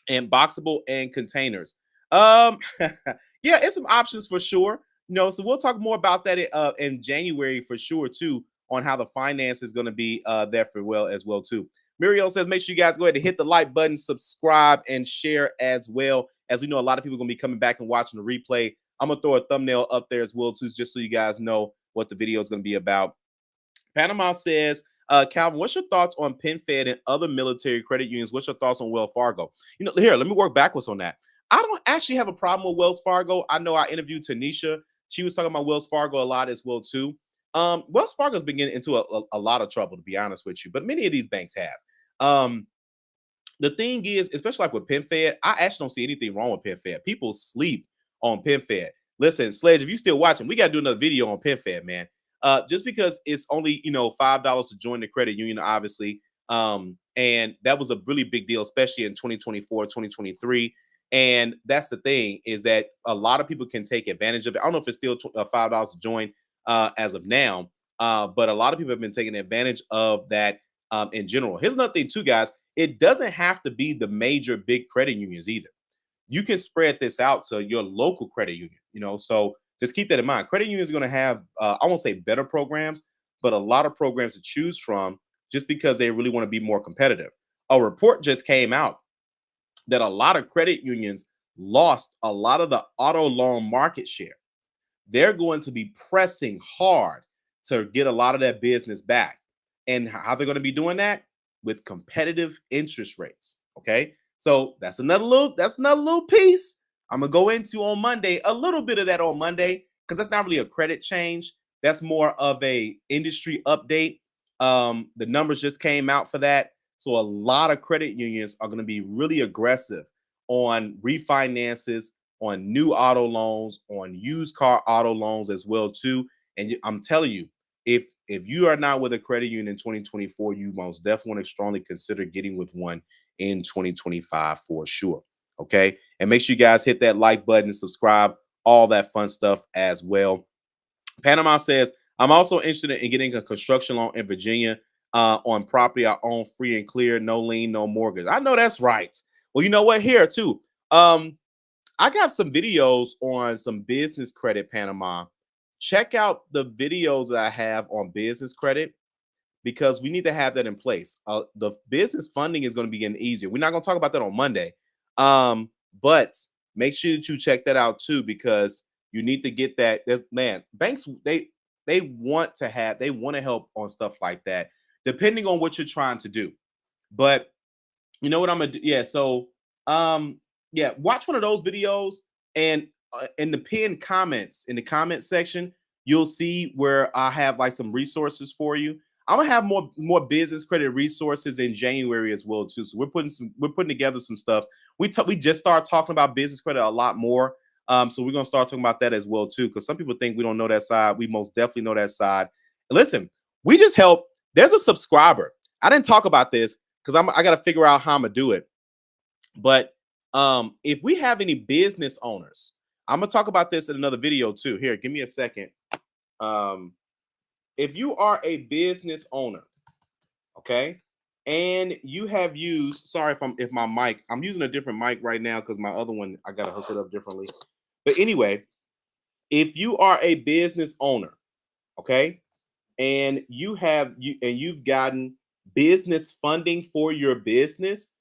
and boxable and containers. Yeah, it's some options for sure. So we'll talk more about that in January for sure too, on how the finance is going to be there for as well too. Muriel says, make sure you guys go ahead and hit the like button, subscribe, and share as well. As we know, a lot of people are going to be coming back and watching the replay. I'm going to throw a thumbnail up there as well too, just so you guys know what the video is going to be about. Panama says, Calvin, what's your thoughts on PenFed and other military credit unions? What's your thoughts on Wells Fargo? Here, let me work backwards on that. I don't actually have a problem with Wells Fargo. I know I interviewed Tanisha. She was talking about Wells Fargo a lot as well, too. Wells Fargo's been getting into a lot of trouble, to be honest with you, but many of these banks have. The thing is, especially like with PenFed, I actually don't see anything wrong with PenFed. People sleep on PenFed. Listen, Sledge, if you're still watching, we got to do another video on PenFed, man. Just because it's only $5 to join the credit union, obviously, and that was a really big deal, especially in 2024, 2023. And that's the thing, is that a lot of people can take advantage of it. I don't know if it's still $5 to join as of now, but a lot of people have been taking advantage of that in general. Here's another thing too, guys. It doesn't have to be the major big credit unions either. You can spread this out to your local credit union, so just keep that in mind. Credit unions are going to have, I won't say better programs, but a lot of programs to choose from just because they really want to be more competitive. A report just came out that a lot of credit unions lost a lot of the auto loan market share. They're going to be pressing hard to get a lot of that business back. And how they're going to be doing that? With competitive interest rates. Okay. So that's another little piece I'm gonna go into on Monday, a little bit of that on Monday, because that's not really a credit change. That's more of a industry update The numbers just came out for that. So a lot of credit unions are going to be really aggressive on refinances, on new auto loans, on used car auto loans as well too. And I'm telling you, if you are not with a credit union in 2024, you most definitely want to strongly consider getting with one in 2025 for sure. Okay. And make sure you guys hit that like button, subscribe, all that fun stuff as well. Panama says, I'm also interested in getting a construction loan in Virginia on property I own free and clear, no lien, no mortgage. I know that's right. Well, you know what? Here too. I got some videos on some business credit, Panama. Check out the videos that I have on business credit because we need to have that in place. The business funding is going to be getting easier. We're not going to talk about that on Monday, but make sure that you check that out too because you need to get that. There's man, banks they want to help on stuff like that, depending on what you're trying to do. But you know what I'm gonna do? Yeah. So, yeah, watch one of those videos, and in the pinned comments in the comment section, you'll see where I have like some resources for you. I'm gonna have more business credit resources in January as well too. So we're putting together some stuff. We just started talking about business credit a lot more. So we're gonna start talking about that as well too, because some people think we don't know that side. We most definitely know that side. Listen, we just help. There's a subscriber. I didn't talk about this because I got to figure out how I'm gonna do it. But if we have any business owners, I'm gonna talk about this in another video too. Here, give me a second. Um, if you are a business owner, okay, and you have used, sorry if my mic, I'm using a different mic right now because my other one I gotta hook it up differently. But anyway, if you are a business owner, okay, and you've gotten business funding for your business,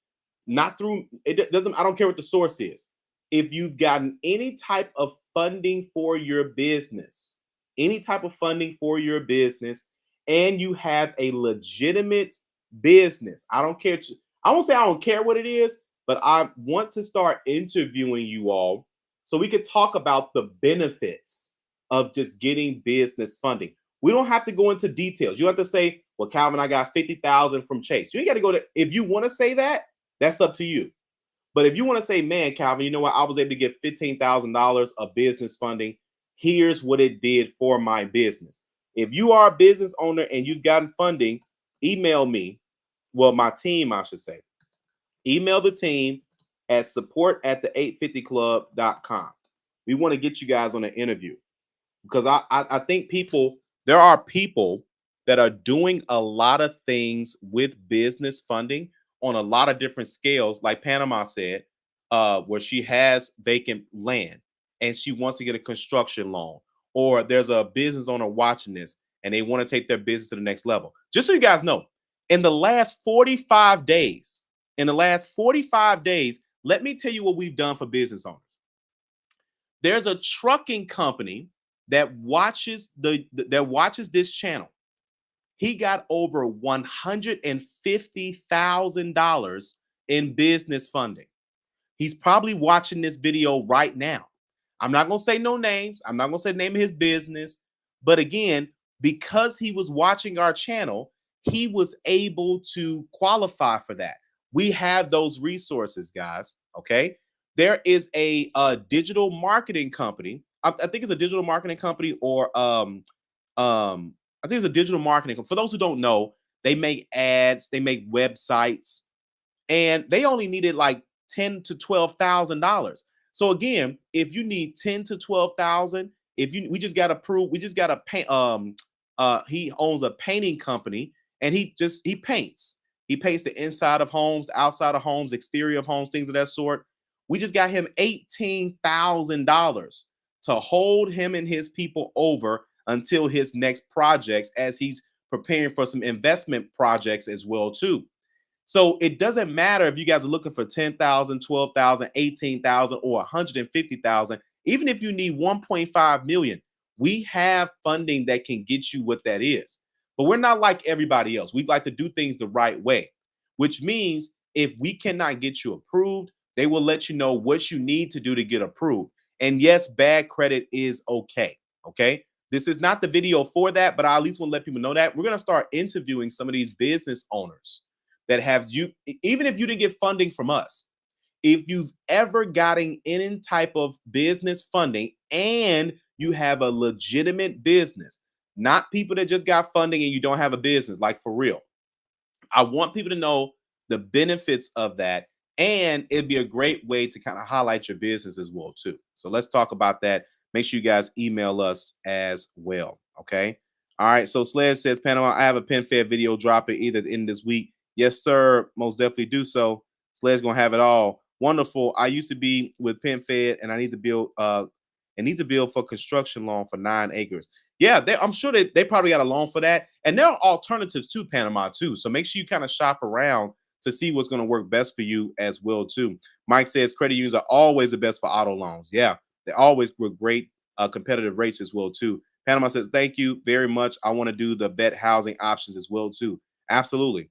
not through it doesn't, I don't care what the source is. If you've gotten any type of funding for your business, any type of funding for your business, and you have a legitimate business, I don't care I won't say I don't care what it is, but I want to start interviewing you all so we could talk about the benefits of just getting business funding. We don't have to go into details. You have to say, well, Calvin, I got 50,000 from Chase. You ain't got to go to, if you want to say that, that's up to you. But if you want to say, man, Calvin, you know what? I was able to get $15,000 of business funding. Here's what it did for my business. If you are a business owner and you've gotten funding, email me. Well, my team, I should say. Email the team at support@the850club.com. We want to get you guys on an interview because I think there are people that are doing a lot of things with business funding on a lot of different scales, like Panama said, where she has vacant land and she wants to get a construction loan, or there's a business owner watching this and they want to take their business to the next level. Just so you guys know, in the last 45 days, let me tell you what we've done for business owners. There's a trucking company that watches this channel. He got over $150,000 in business funding. He's probably watching this video right now. I'm not going to say no names. I'm not going to say the name of his business. But again, because he was watching our channel, he was able to qualify for that. We have those resources, guys. Okay. There is a digital marketing company. I think it's a digital marketing company, or I think it's a digital marketing. For those who don't know, they make ads, they make websites, and they only needed like $10,000 to $12,000. So again, if you need 10 to 12,000, we just got approved, we just got a paint. He owns a painting company, and he paints. He paints the inside of homes, outside of homes, exterior of homes, things of that sort. We just got him $18,000 to hold him and his people over until his next projects, as he's preparing for some investment projects as well too. So it doesn't matter if you guys are looking for 10,000, 12,000, 18,000, or 150,000. Even if you need 1.5 million, we have funding that can get you what that is. But we're not like everybody else. We like to do things the right way, which means if we cannot get you approved, they will let you know what you need to do to get approved. And yes, bad credit is okay. Okay. This is not the video for that, but I at least want to let people know that we're going to start interviewing some of these business owners that have you, even if you didn't get funding from us, if you've ever gotten any type of business funding and you have a legitimate business, not people that just got funding and you don't have a business, like for real. I want people to know the benefits of that. And it'd be a great way to kind of highlight your business as well, too. So let's talk about that. Make sure you guys email us as well. Okay. All right. So Sledge says, Panama, I have a PenFed video dropping either in this week. Yes, sir. Most definitely do so. Sledge gonna have it all. Wonderful. I used to be with PenFed and I need to build for construction loan for 9 acres. Yeah, I'm sure they probably got a loan for that. And there are alternatives to Panama too. So make sure you kind of shop around to see what's going to work best for you as well too. Mike says credit unions are always the best for auto loans. Yeah, they always were great competitive rates as well too. Panama says thank you very much. I want to do the vet housing options as well too. Absolutely.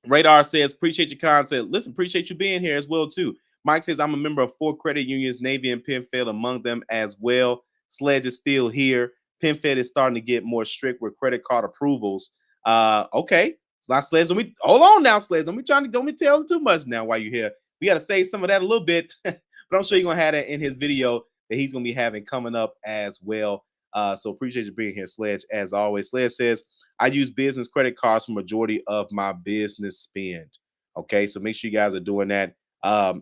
Radar says, appreciate your content. Listen, appreciate you being here as well, too. Mike says, I'm a member of 4 credit unions, Navy and PenFed among them as well. Sledge is still here. PenFed is starting to get more strict with credit card approvals. Okay. It's not Sledge. Hold on now, Sledge. Don't be telling too much now while you're here. We got to say some of that a little bit, but I'm sure you're going to have that in his video that he's going to be having coming up as well. So appreciate you being here, Sledge, as always. Sledge says, I use business credit cards for majority of my business spend. Okay, so make sure you guys are doing that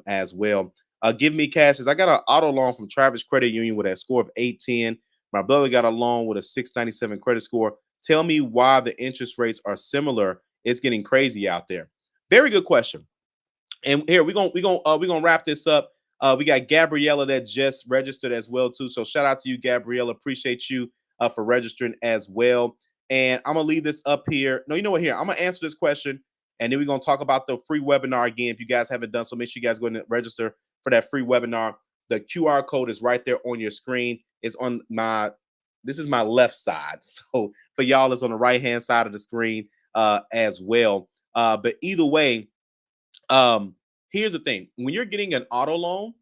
as well. Give me cashes. I got an auto loan from Travis Credit Union with a score of 810. My brother got a loan with a 697 credit score. Tell me why the interest rates are similar. It's getting crazy out there. Very good question. And here we're gonna wrap this up. We got Gabriella that just registered as well too. So shout out to you, Gabriella. Appreciate you for registering as well. And I'm gonna leave this up here. No, you know what? Here I'm gonna answer this question, and then we're gonna talk about the free webinar again. If you guys haven't done so, make sure you guys go ahead and register for that free webinar. The QR code is right there on your screen. It's on my this is my left side. So for y'all, it's on the right hand side of the screen as well. But either way, here's the thing: when you're getting an auto loan,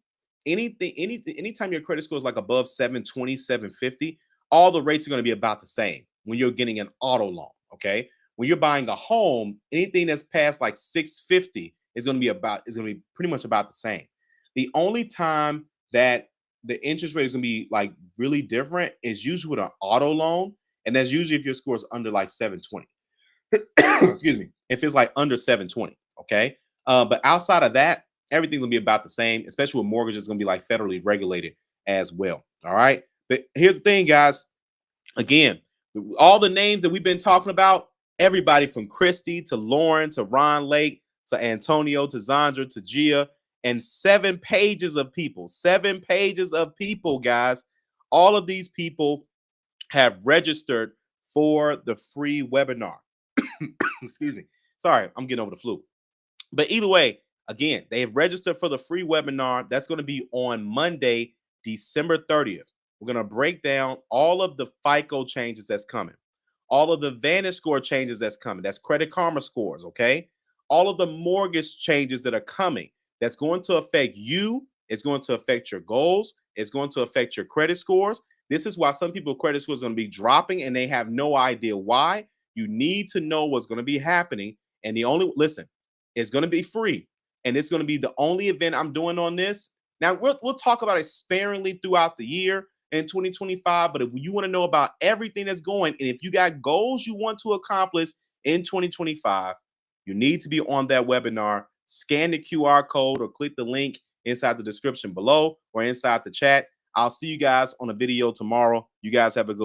anytime your credit score is like above 720, 750, all the rates are going to be about the same when you're getting an auto loan. Okay. When you're buying a home, anything that's past like 650 is going to be pretty much about the same. The only time that the interest rate is going to be like really different is usually with an auto loan, and that's usually if your score is under like 720. Excuse me, if it's like under 720. Okay. But outside of that, everything's gonna be about the same, especially with mortgages, gonna be like federally regulated as well. All right. But here's the thing, guys. Again, all the names that we've been talking about, everybody from Christy to Lauren to Ron Lake to Antonio to Zandra to Gia, and 7 pages of people, guys. All of these people have registered for the free webinar. Excuse me. Sorry, I'm getting over the flu. But either way, again, they have registered for the free webinar. That's going to be on Monday, December 30th. We're going to break down all of the FICO changes that's coming, all of the Vantage score changes that's coming. That's Credit Karma scores, okay? All of the mortgage changes that are coming. That's going to affect you. It's going to affect your goals. It's going to affect your credit scores. This is why some people's credit scores are going to be dropping and they have no idea why. You need to know what's going to be happening. And listen, it's going to be free. And it's going to be the only event I'm doing on this. Now, we'll talk about it sparingly throughout the year in 2025. But if you want to know about everything that's going, and if you got goals you want to accomplish in 2025, you need to be on that webinar. Scan the QR code or click the link inside the description below or inside the chat. I'll see you guys on a video tomorrow. You guys have a good